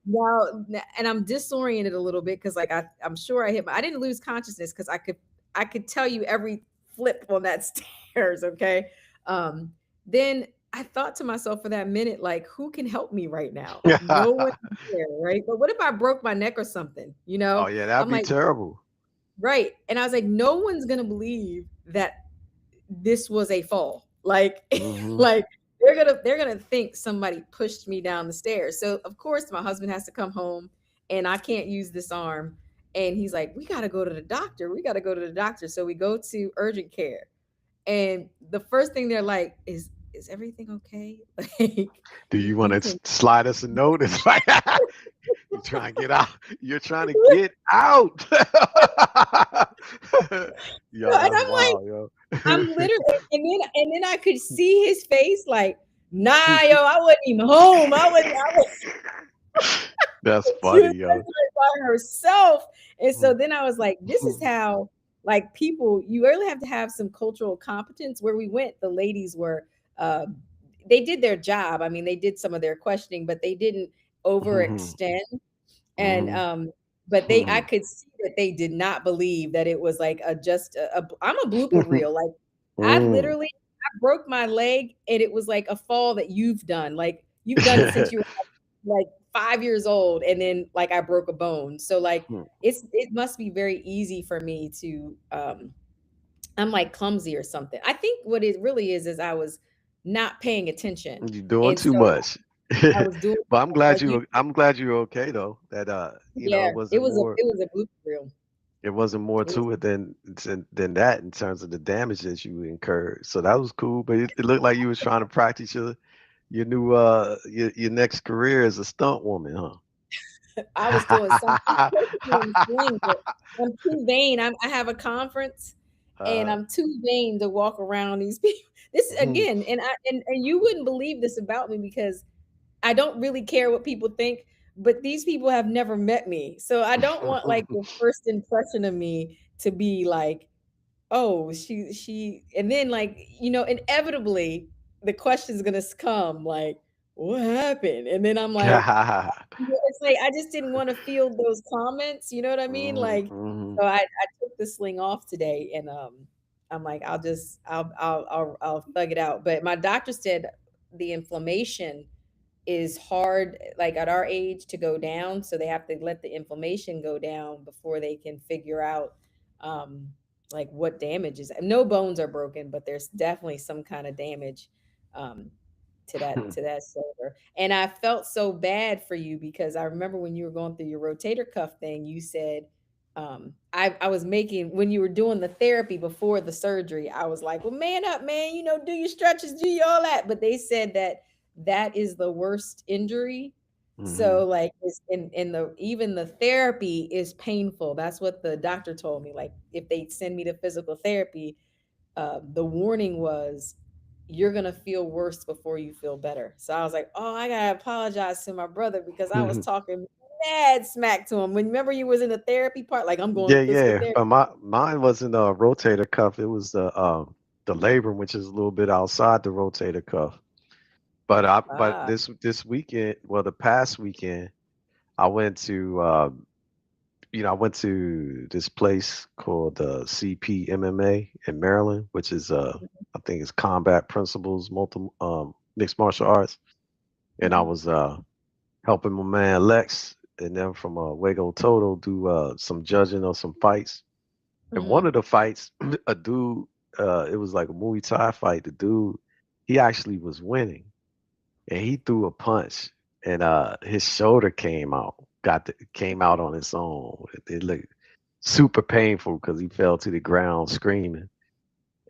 A: Now, and I'm disoriented a little bit because like I'm sure I didn't lose consciousness because I could tell you every flip on that stairs. Okay. Then I thought to myself for that minute, like, who can help me right now? No one there, right? But what if I broke my neck or something?
B: Oh yeah, that'd
A: I'm
B: be
A: like,
B: terrible.
A: right. And I was like, no one's gonna believe that this was a fall. Like,
B: Hmm.
A: like they're gonna think somebody pushed me down the stairs. So of course my husband has to come home, and I can't use this arm. And he's like, we got to go to the doctor. We got to go to the doctor. So we go to urgent care. And the first thing they're like is everything okay? Like,
B: Do you want
A: you
B: to
A: can.
B: slide us a note? It's like you trying to get out. You're trying to get out. Yo,
A: And
B: that's
A: I'm like,
B: wild, yo.
A: I'm literally, and then I could see his face like, nah, yo, I wasn't even home.
B: That's
A: She was
B: funny, yo.
A: pregnant by herself. And so then I was like, this is how, like, people, you really have to have some cultural competence. Where we went, the ladies were, uh, they did their job. I mean, they did some of their questioning, but they didn't overextend. And, but I could see that they did not believe that it was like I'm a blooper reel. Like, I broke my leg and it was like a fall that you've done. Like, you've done it since you were like 5 years old, and then like I broke a bone. So like it must be very easy for me to I'm like clumsy or something. I think what it really is I was not paying attention.
B: You're doing
A: And
B: too
A: so
B: much.
A: I was doing
B: But
A: like you.
B: I'm glad you're okay though. That
A: Yeah, it was a blooper reel.
B: it wasn't more
A: It was.
B: to it than that in terms of the damage that you incurred. So that was cool. But it looked like you was trying to practice your new your next career as a stunt woman,
A: I was doing something. I'm
B: huh?
A: supposed to be on the swing, but I'm too vain. I have a conference, and I'm too vain to walk around these people. This again, and you wouldn't believe this about me because I don't really care what people think, but these people have never met me. So I don't want like the first impression of me to be like, oh, she and then like, inevitably the question's gonna come like, what happened? And then I'm like, it's like I just didn't want to feel those comments, you know what I mean? Like, so I took the sling off today, and I'm like, I'll thug it out. But my doctor said the inflammation is hard, like at our age, to go down. So they have to let the inflammation go down before they can figure out um like what damage is. No bones are broken, but there's definitely some kind of damage um to that shoulder. And I felt so bad for you because I remember when you were going through your rotator cuff thing, you said I was making when you were doing the therapy before the surgery, I was like, well, man up, man, do your stretches, do your all that. But they said that that is the worst injury. So like it's in the even the therapy is painful. That's what the doctor told me. Like if they send me to physical therapy, the warning was you're gonna feel worse before you feel better. So I was like, oh, I gotta apologize to my brother because I was talking mad smack to him. When remember you was in the therapy part, like I'm going
B: Yeah,
A: to physical
B: yeah.
A: therapy.
B: Mine wasn't a rotator cuff. It was the labrum, which is a little bit outside the rotator cuff. But
A: Ah,
B: this weekend, well, the past weekend, I went to I went to this place called CP MMA in Maryland, which is I think it's Combat Principles Multi Mixed Martial Arts, and I
A: mhm,
B: was helping my man Lex and them from Wago Toto do some judging of some fights. And one
A: mhm,
B: of the fights, a dude, it was like a Muay Thai fight. The dude, he actually was winning, and he threw a punch, and his shoulder came out on its own. It looked super painful because he fell to the ground screaming.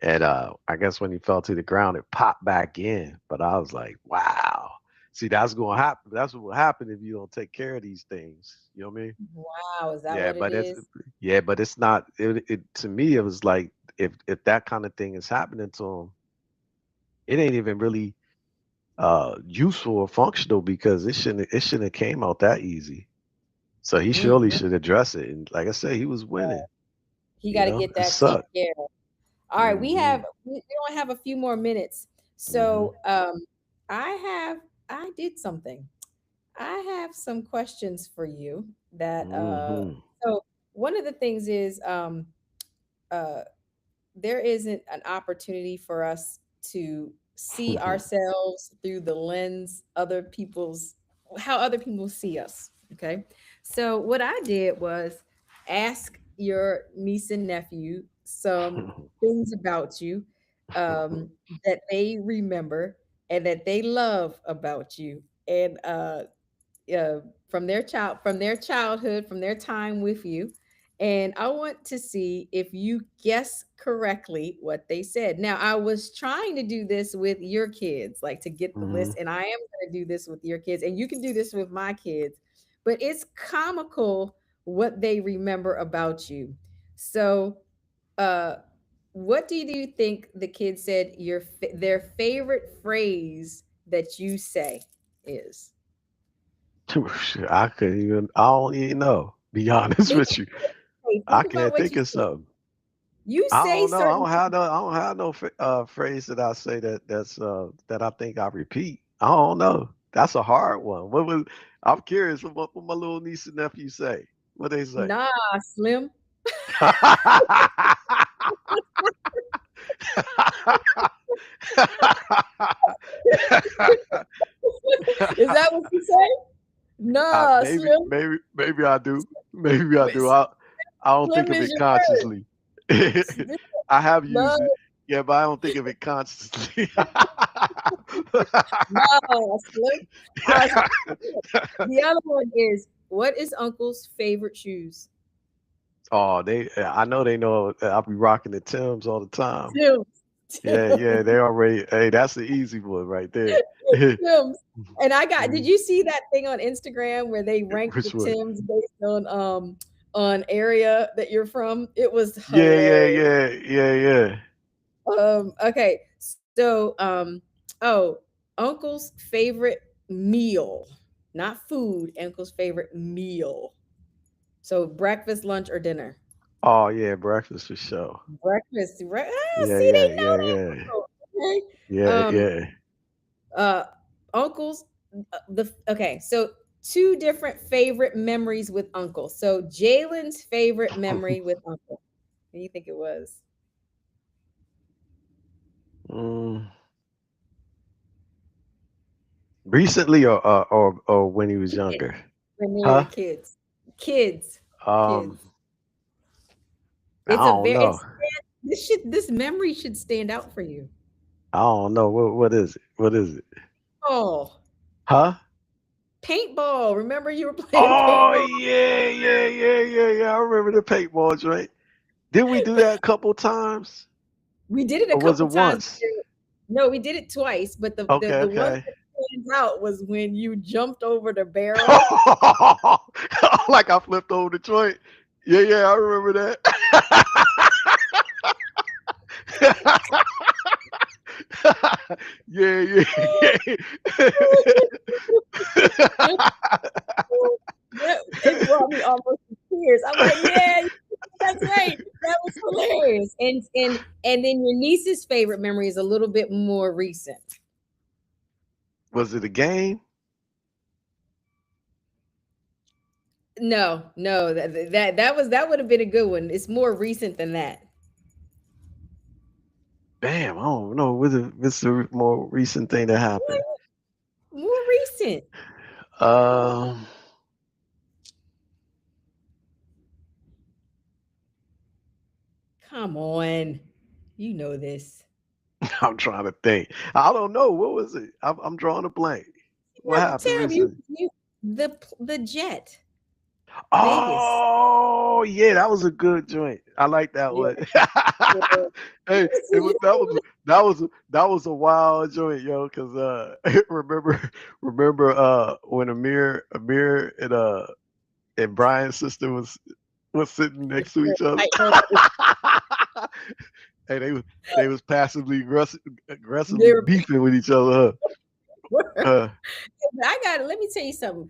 B: And I guess when he fell to the ground, it popped back in. But I was like, wow. See, that's going to happen. That's what will happen if you don't take care of these things. You know what I mean?
A: wow, is that
B: Yeah,
A: what it
B: but it's
A: is?
B: yeah, but it's not. It to me, it was like if that kind of thing is happening to him, it ain't even really useful or functional because it shouldn't have came out that easy. So he surely
A: Mm-mm.
B: should address it. And like I said, he was winning.
A: He got to get
B: It
A: that taken
B: sucked.
A: care of. All right,
B: Hmm.
A: we only have a few more minutes.
B: Hmm.
A: So I have I did something. I have some questions for you that
B: Hmm.
A: so one of the things is uh there isn't an opportunity for us to see ourselves through the lens other people's how other people see us. Okay. So what I did was ask your niece and nephew some things about you that they remember and that they love about you. And uh, from their childhood, from their time with you. And I want to see if you guess correctly what they said. Now, I was trying to do this with your kids, like to get the
B: Hmm.
A: list, and I am going to do this with your kids, and you can do this with my kids. But it's comical what they remember about you. So, uh, what do you think the kids said their favorite phrase that you say is?
B: I couldn't even. I don't even know. Be honest
A: Think,
B: with you, I
A: think about
B: can't
A: what
B: think
A: you
B: of
A: say.
B: something.
A: You
B: I
A: say
B: don't know. I
A: certain
B: don't have no. I don't have no phrase that I say that I think I repeat. I don't know. That's a hard one. What was? I'm curious. What my little niece and nephew say? What they say?
A: nah, Slim. Is that what you say? Nah,
B: Maybe,
A: Slim.
B: maybe I do. Maybe I do. I don't think
A: Slim
B: of
A: is
B: it
A: your word.
B: consciously. I have
A: No,
B: used it, yeah, but I don't think of it consciously.
A: no, Slim. Uh, the other one is, what is Uncle's favorite shoes?
B: Oh, they. I know they know. I'll be rocking the Timbs all the time.
A: Tim's.
B: Yeah, yeah. They already. Hey, that's the easy one right there.
A: Tim's. And I got, did
B: Mhm.
A: you see that thing on Instagram where they ranked the
B: Which one?
A: Tim's based on area that you're from? It was
B: Yeah, yeah,
A: hilarious.
B: yeah, yeah, yeah.
A: Okay. Oh, Uncle's favorite meal. Not food, Uncle's favorite meal. So breakfast, lunch, or dinner.
B: Oh yeah, breakfast for sure.
A: Breakfast, right? Ah,
B: Yeah,
A: see,
B: yeah,
A: they know
B: yeah,
A: they
B: yeah,
A: know. Okay.
B: yeah,
A: Um,
B: yeah.
A: uh, Uncle's the okay. So two different favorite memories with Uncle. So Jalen's favorite memory with Uncle. What do you think it was?
B: Mm, recently or when he was
A: Kids.
B: younger?
A: When they were
B: Huh?
A: kids. Kids.
B: Um,
A: Kids.
B: I
A: It's a
B: don't
A: very
B: know.
A: it's this memory should stand out for you.
B: I don't know. What is it? What is it?
A: Oh,
B: Huh?
A: paintball. Remember you were playing
B: Oh
A: paintball?
B: yeah, yeah, yeah, yeah, yeah. I remember the paintball joint. Did we do that a couple times?
A: We did it a
B: Or was
A: couple
B: it
A: times.
B: once?
A: No, we did it twice, but
B: Okay,
A: the one
B: okay.
A: that stands out was when you jumped over the barrel.
B: Like I flipped over the joint. Yeah, yeah, I remember that. Yeah, yeah, yeah.
A: Yeah, it brought me almost to tears. I'm like, yeah, that's right. That was hilarious. And then your niece's favorite memory is a little bit more recent.
B: Was it a game?
A: No, no, that would have been a good one. It's more recent than that.
B: Damn, I don't know. What's the more recent thing that happened?
A: More recent.
B: Um,
A: Come on. You know this.
B: I'm trying to think. I don't know. What was it? I'm drawing a blank. What
A: Never
B: happened
A: tell me
B: recently?
A: the jet. Vegas.
B: Oh yeah, that was a good joint. I like that
A: Yeah,
B: one.
A: yeah.
B: Hey, it was that was a wild joint, yo. Cause remember when Amir and Brian's sister was sitting next to each other.
A: Fighting over
B: Hey, they was passively aggressively
A: they were
B: beefing with each other. Huh?
A: I got let me tell you something.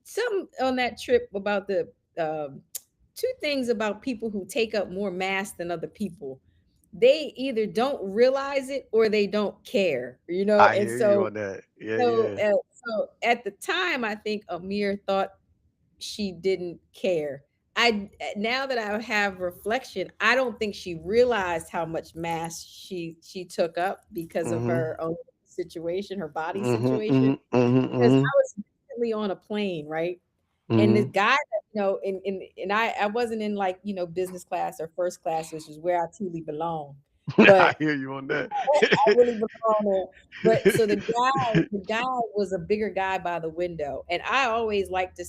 A: Something on that trip about the two things about people who take up more mass than other people. They either don't realize it or they don't care, you know.
B: I
A: And
B: hear you on that. Yeah,
A: so
B: yeah.
A: uh, so at the time, I think Amir thought she didn't care. I now that I have reflection, I don't think she realized how much mass she took up because of
B: Mhm.
A: her own situation, her body
B: Mhm.
A: situation.
B: Mhm. Mhm.
A: Because
B: Mhm.
A: I was recently on a plane, right? And the
B: Mhm.
A: guy that, and I wasn't in like, business class or first class, which is where I truly belong.
B: I
A: But
B: hear you on that.
A: I really belong there. But so the guy was a bigger guy by the window, and I always like to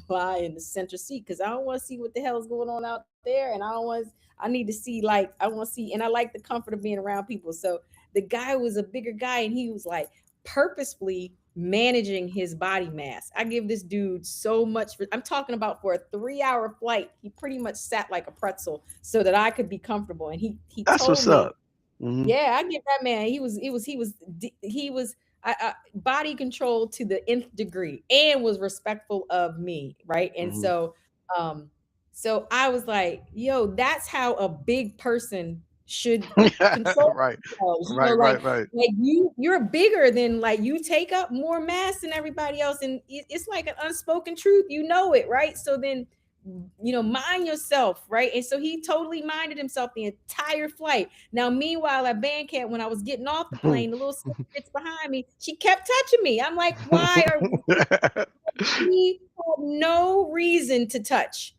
A: fly in the center seat because I don't want to see what the hell is going on out there, and I need to see like I want to see, and I like the comfort of being around people. So the guy was a bigger guy, and he was like purposefully managing his body mass. I give this dude so much for, I'm talking about for a 3 hour flight. He pretty much sat like a pretzel so that I could be comfortable. And he
B: That's
A: told
B: what's
A: me,
B: up. Hmm.
A: yeah, I give that man. He was body control to the nth degree and was respectful of me, right? And
B: Hmm.
A: um, so I was like, yo, that's how a big person should control
B: Right,
A: themselves. You know,
B: right, right, right.
A: like you're bigger than like you take up more mass than everybody else, and it's like an unspoken truth. You know it, right? So then mind yourself, right? And so he totally minded himself the entire flight. Now, meanwhile, at band camp, when I was getting off the plane, the little bitch behind me, she kept touching me. I'm like, why are we have no reason to touch?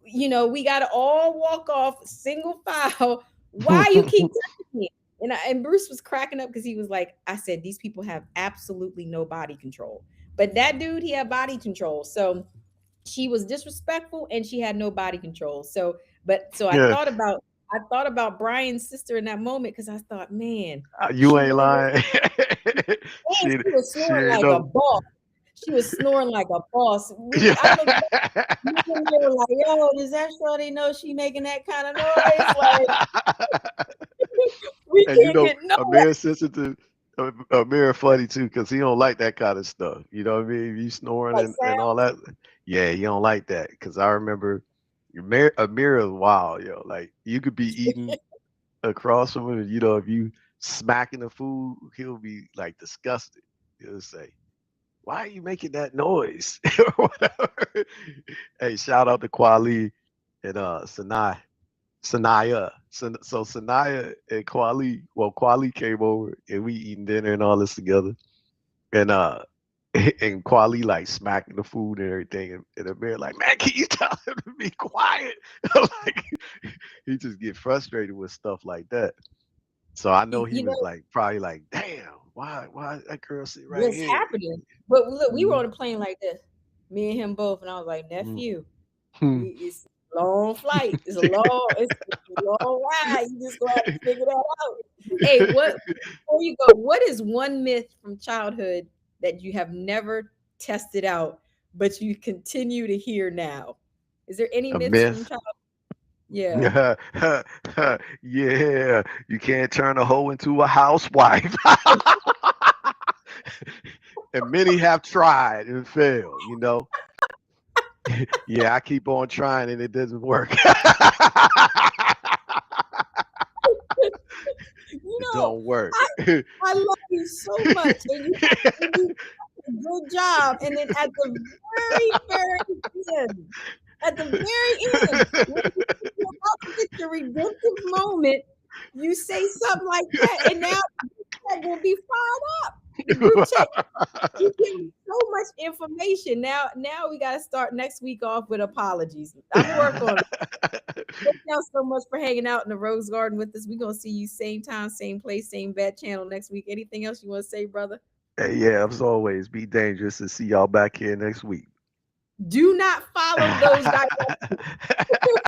A: We got to all walk off single file. Why you keep touching me? And Bruce was cracking up because he was like, I said, these people have absolutely no body control. But that dude, he had body control. So she was disrespectful and she had no body control. So
B: Yeah,
A: I thought about Brian's sister in that moment because I thought, man,
B: you
A: she
B: ain't
A: really was,
B: lying.
A: and
B: she
A: she was
B: she
A: snoring
B: ain't
A: like a
B: no.
A: boss. She was snoring like a boss. I looked
B: Yeah.
A: back, me and they were like, yo, does that show they know she making that kind of noise? Like, we
B: And
A: can't get nowhere.
B: Amir sensitive. Amir funny too because he don't like that kind of stuff. You know what I mean? You snoring
A: Like
B: and all that. Yeah, he don't like that because I remember Amir is wild, yo. Like you could be eating across from him, and if you smacking the food, he'll be like disgusted. He'll say, "Why are you making that noise?" or whatever. Hey, shout out to Kwali and Sanaya. So Sanaya and Kwali, well, Kwali came over and we eating dinner and all this together. And and Kwali like smacking the food and everything. And Amir like, man, can you tell him to be quiet? Like he just get frustrated with stuff like that. So I know he
A: You
B: was
A: know
B: like probably like, damn, why that girl sit right
A: what's
B: here?
A: happening? But look, we were
B: Mhm,
A: on a plane like this, me and him both, and I was like,
B: mhm.
A: nephew,
B: Hmm.
A: it's a long flight. It's a long ride. You just gonna have to figure that out. Hey, what before you go, what is one myth from childhood that you have never tested out, but you continue to hear now? Is there any
B: A
A: myths from
B: myth.
A: childhood? Yeah.
B: Yeah, you can't turn a hoe into a housewife. And many have tried and failed. Yeah, I keep on trying and it doesn't work.
A: You
B: It
A: know,
B: don't work.
A: I I love you so much, and you do a good job. And then at the very end, at the very end, when you're about to get your redemptive moment, you say something like that, and now that will be fired up. The group chat, you give me so much information. Now we got to start next week off with apologies. I'm gonna work on it. Thank y'all so much for hanging out in the Rose Garden with us. We're gonna see you same time, same place, same bad channel next week. Anything else you want to say, brother?
B: Hey, yeah, as always, be dangerous and see y'all back here next week.
A: Do not follow those directions.